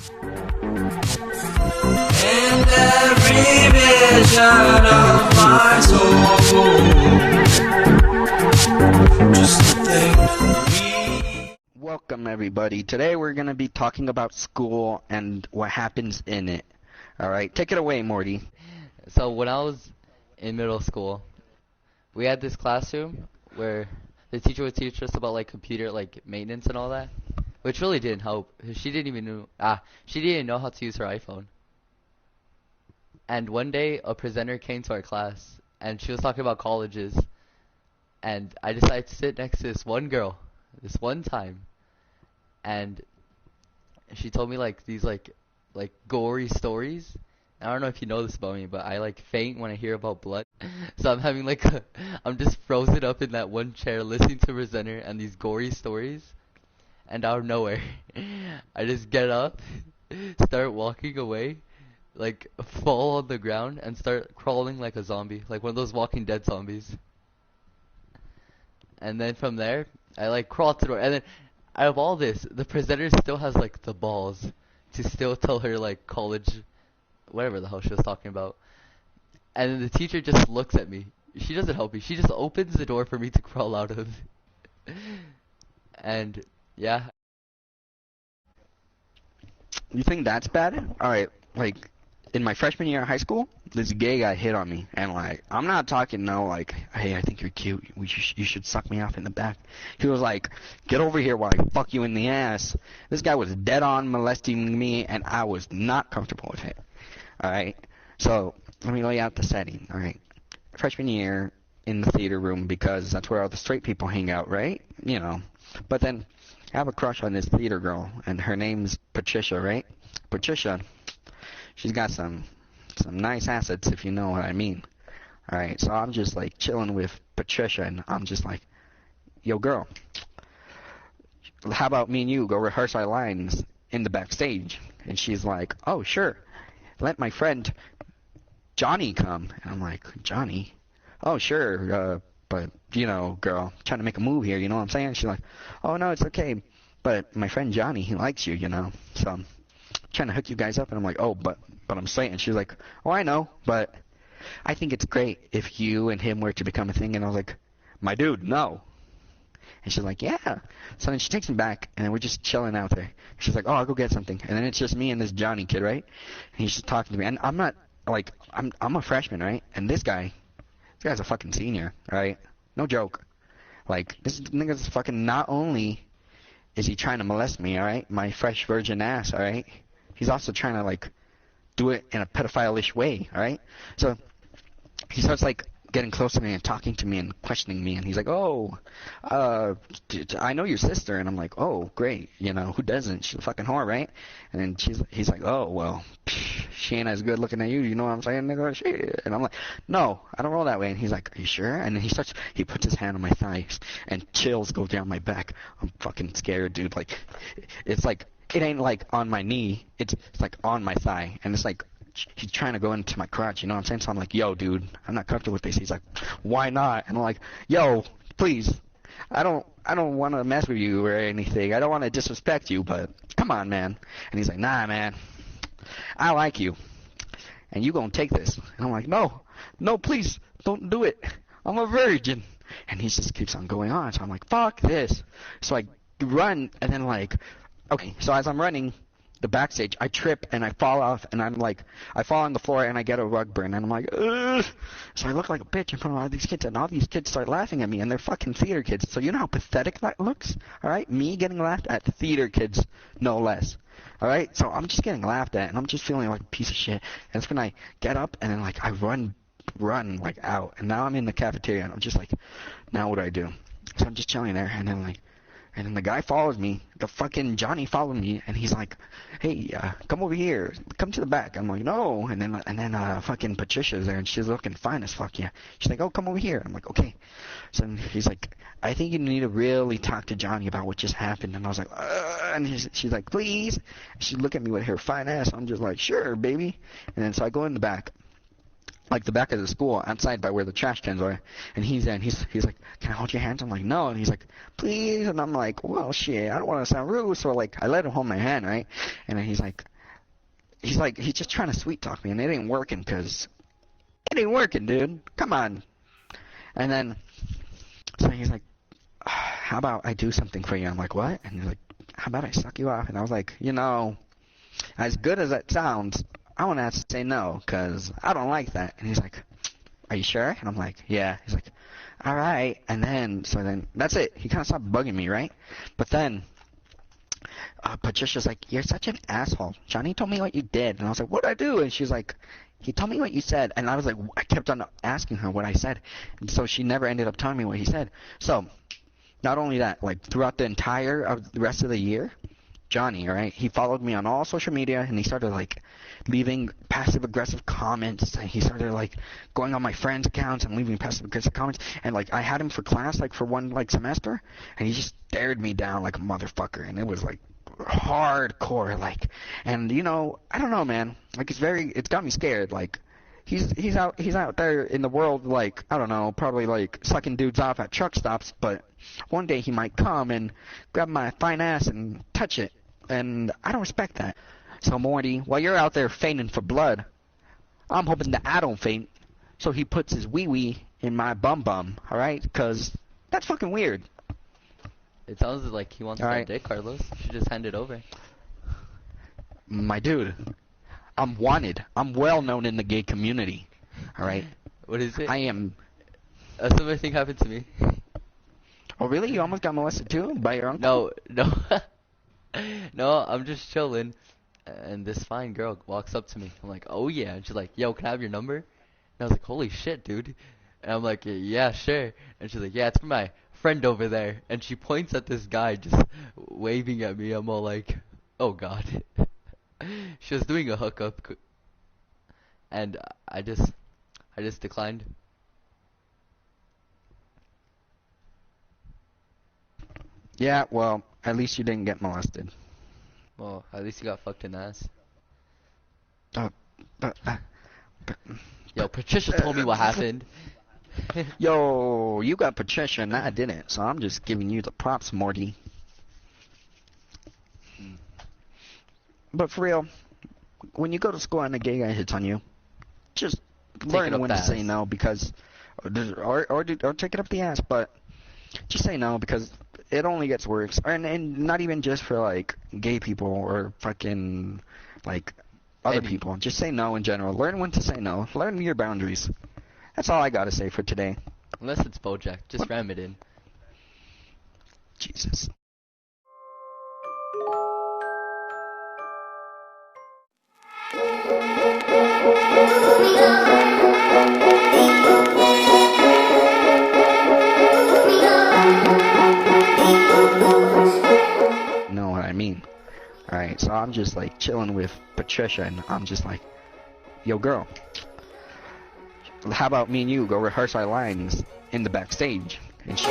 In every vision of my soul, just to think Welcome everybody. Today we're going to be talking about school and what happens in it. Alright, take it away, Morty. So when I was in middle school, we had this classroom where the teacher would teach us about like computer like maintenance and all that, which really didn't help. She didn't even know how to use her iPhone. And one day a presenter came to our class and she was talking about colleges, and I decided to sit next to this one girl this one time, and she told me like these like gory stories. I don't know if you know this about me, but I like faint when I hear about blood. So I'm having like I'm just frozen up in that one chair listening to presenter and these gory stories. And out of nowhere, I just get up, start walking away, like fall on the ground and start crawling like a zombie, like one of those Walking Dead zombies. And then from there, I like crawl to the door. And then out of all this, the presenter still has like the balls to still tell her like college, whatever the hell she was talking about. And then the teacher just looks at me. She doesn't help me. She just opens the door for me to crawl out of. And yeah. You think that's bad? Alright, like, in my freshman year of high school, this gay guy hit on me, and like, I'm not talking like, hey, I think you're cute, you should suck me off in the back. He was like, get over here while I fuck you in the ass. This guy was dead on molesting me, and I was not comfortable with it. Alright, so, let me lay out the setting, alright. Freshman year, in the theater room, because that's where all the straight people hang out, right? You know, but then, I have a crush on this theater girl, and her name's Patricia, right? Patricia, she's got some nice assets, if you know what I mean. Alright, so I'm just like chilling with Patricia, and I'm just like, yo girl, how about me and you go rehearse our lines in the backstage? And she's like, oh sure, let my friend Johnny come. And I'm like, Johnny? Oh sure, but, you know, girl, trying to make a move here, you know what I'm saying? She's like, oh, no, it's okay, but my friend Johnny, he likes you, you know, so I'm trying to hook you guys up. And I'm like, oh, but I'm straight. And she's like, oh, I know, but I think it's great if you and him were to become a thing. And I was like, my dude, no. And she's like, yeah. So then she takes me back, and then we're just chilling out there. She's like, oh, I'll go get something. And then it's just me and this Johnny kid, right? And he's just talking to me. And I'm not, like, I'm a freshman, right? And this guy's a fucking senior, right? No joke. Like, this nigga's fucking, not only is he trying to molest me, alright? My fresh virgin ass, alright? He's also trying to, like, do it in a pedophile-ish way, alright? So, he starts, like, getting close to me and talking to me and questioning me, and he's like, oh, I know your sister. And I'm like, oh, great, you know, who doesn't? She's a fucking whore, right? And then he's like, oh, well, she ain't as good looking at you, you know what I'm saying, nigga? Shit. And I'm like, no, I don't roll that way. And he's like, are you sure? And then he puts his hand on my thighs, and chills go down my back. I'm fucking scared, dude. Like, it's like, it ain't like on my knee, it's like on my thigh, and it's like, he's trying to go into my crotch, you know what I'm saying? So I'm like, yo, dude, I'm not comfortable with this. He's like, why not? And I'm like, yo, please, I don't want to mess with you or anything. I don't want to disrespect you, but come on, man. And he's like, nah, man, I like you, and you gonna take this. And I'm like, no, please, don't do it. I'm a virgin. And he just keeps on going on. So I'm like, fuck this. So I run, and then like, okay, so as I'm running the backstage, I trip and I fall off, and I'm like, I fall on the floor and I get a rug burn, and I'm like, ugh. So I look like a bitch in front of all these kids, and all these kids start laughing at me, and they're fucking theater kids. So you know how pathetic that looks? Alright? Me getting laughed at, theater kids, no less. Alright? So I'm just getting laughed at, and I'm just feeling like a piece of shit. And that's when I get up, and then like I run like out, and now I'm in the cafeteria, and I'm just like, now what do I do? So I'm just chilling there, and then the guy follows me, the fucking Johnny followed me, and he's like, hey, come over here, come to the back. I'm like, no. And then fucking Patricia's there, and she's looking fine as fuck, yeah. She's like, oh, come over here. I'm like, okay. So then he's like, I think you need to really talk to Johnny about what just happened. And I was like, and she's like, please. She looked at me with her fine ass. I'm just like, sure, baby. And then so I go in the back, like the back of the school, outside by where the trash cans are, and he's there, and he's like, can I hold your hands? I'm like, no. And he's like, please. And I'm like, well, shit, I don't want to sound rude, so like I let him hold my hand, right? And then he's like, he's just trying to sweet talk me, and it ain't working, dude. Come on. And then, so he's like, how about I do something for you? I'm like, what? And he's like, how about I suck you off? And I was like, as good as that sounds, I want to have to say no, because I don't like that. And he's like, are you sure? And I'm like, yeah. He's like, all right. And then, so then, that's it. He kind of stopped bugging me, right? But then, Patricia's like, you're such an asshole. Johnny told me what you did. And I was like, what'd I do? And she's like, he told me what you said. And I was like, I kept on asking her what I said. And so she never ended up telling me what he said. So, not only that, like, throughout the entire of the rest of the year, Johnny, all right, he followed me on all social media, and he started, like, leaving passive-aggressive comments, and he started, like, going on my friends' accounts and leaving passive-aggressive comments, and, like, I had him for class, like, for one, like, semester, and he just stared me down like a motherfucker, and it was, like, hardcore, like, and, I don't know, man, like, it's got me scared, like, he's out there in the world, like, I don't know, probably, like, sucking dudes off at truck stops, but one day he might come and grab my fine ass and touch it, and I don't respect that. So, Morty, while you're out there fainting for blood, I'm hoping that I don't faint, so he puts his wee-wee in my bum-bum, alright? Because that's fucking weird. It sounds like he wants that dick, Carlos. You should just hand it over. My dude, I'm wanted. I'm well known in the gay community, alright? What is it? I am... A similar thing happened to me. Oh, really? You almost got molested too? By your uncle? No. No, I'm just chilling, and this fine girl walks up to me. I'm like, oh yeah, and she's like, yo, can I have your number? And I was like, holy shit, dude. And I'm like, yeah, sure. And she's like, yeah, it's for my friend over there. And she points at this guy just waving at me. I'm all like, oh god. She was doing a hookup, and I just declined. Yeah, well, at least you didn't get molested. Well, at least you got fucked in the ass. Yo, Patricia told me what happened. Yo, you got Patricia and I didn't, so I'm just giving you the props, Morty. But for real, when you go to school and a gay guy hits on you, just learn when to say no, because, or take it up the ass, but just say no, because it only gets worse. And not even just for, like, gay people or fucking, like, other people. Just say no in general. Learn when to say no. Learn your boundaries. That's all I gotta say for today. Unless it's BoJack, just ram it in. Jesus. Know what I mean? Alright, so I'm just like chilling with Patricia, and I'm just like, yo girl, how about me and you go rehearse our lines in the backstage? And she